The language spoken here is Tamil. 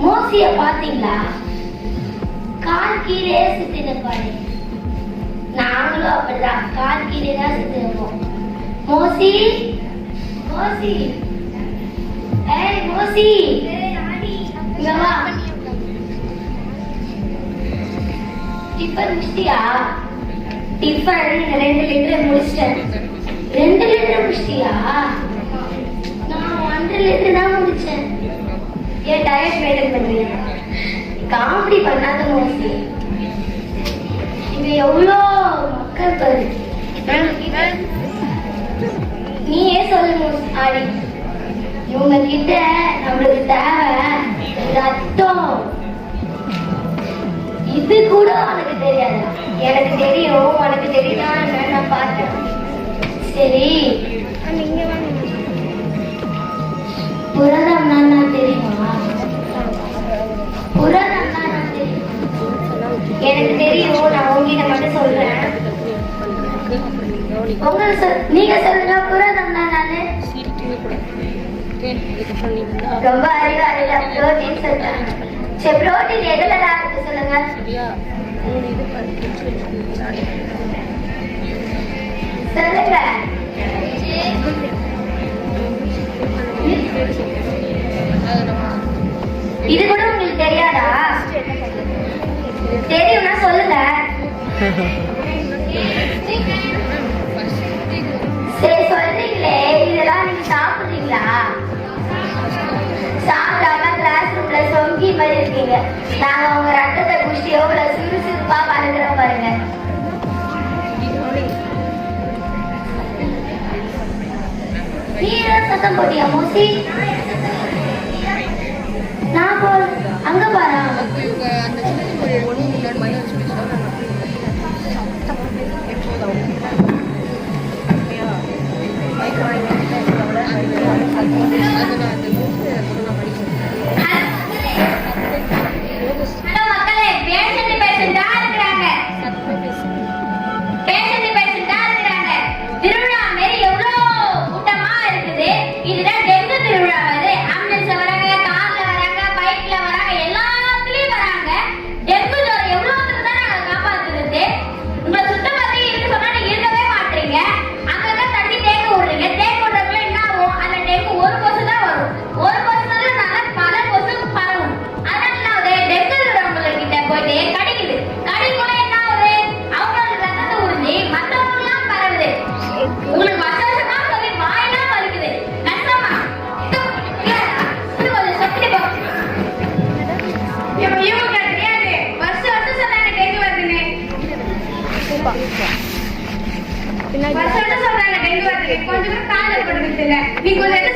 மோசிய பாத்தீங்களா? கால் கீழே சுத்தி நிற்பாரு. நாங்களும் அப்படிதான் கால் கீழே தான் சுத்தி நிற்போம். மோசி மோசி ஏய் மோசி இங்க வா. டிஃபன் முடிச்சிட்டியா? டிஃபன் 2 லிட்டர் முடிச்சிட்டேன். 2 லிட்டர் முடிச்சிட்டியா? நான் 1 லிட்டர் தான் முடிச்சேன். ஏன் டயட் மெயின்டைன் பண்றீங்க? காமெடி பண்ணாத மோசி. இங்க எவ்வளோ மக்கள் பாரு. நீயே சொல்லு மோசி. ஆடி இவங்க கிட்ட நம்மளுக்கு தேவை ரத்தம். இது கூட உனக்கு தெரியாது. எனக்கு தெரியும். உனக்கு தெரியுதா? நான் பார்த்தேன். சரி புரதம்னா நான் தெரியுமா? புரதம்னா நான் தெரியும். எனக்கு தெரியும். நான் உங்ககிட்ட மட்டும் சொல்றேன். நீங்க சொல்லுங்க புரதம்னா நானு. ரொம்ப அறிவாளில புரோட்டீன் சொல்றாங்க. சரி புரோட்டீன் எதுல இருக்கு சொல்லுங்க. சொல்லுங்க. இது கூட உங்களுக்கு தெரியாதா? தெரியும்னா சொல்லுங்க. சரி சொல்றீங்களே, இதெல்லாம் நீங்க சாப்பிடுறீங்களா? சாப்பிடாம கிளாஸ் ரூம்ல சொங்கி மாதிரி இருக்கீங்க. நாங்க உங்க ரத்தத்தை குடிச்சு எவ்வளவு சுறுசுறுப்பா வளர்க்குறோம் பாருங்க. நீ சத்தம் போட்டியா மோசி? நான் போ அங்க பாரு. கொஞ்சம் கால போடுறது இல்ல. நீ கொஞ்சம்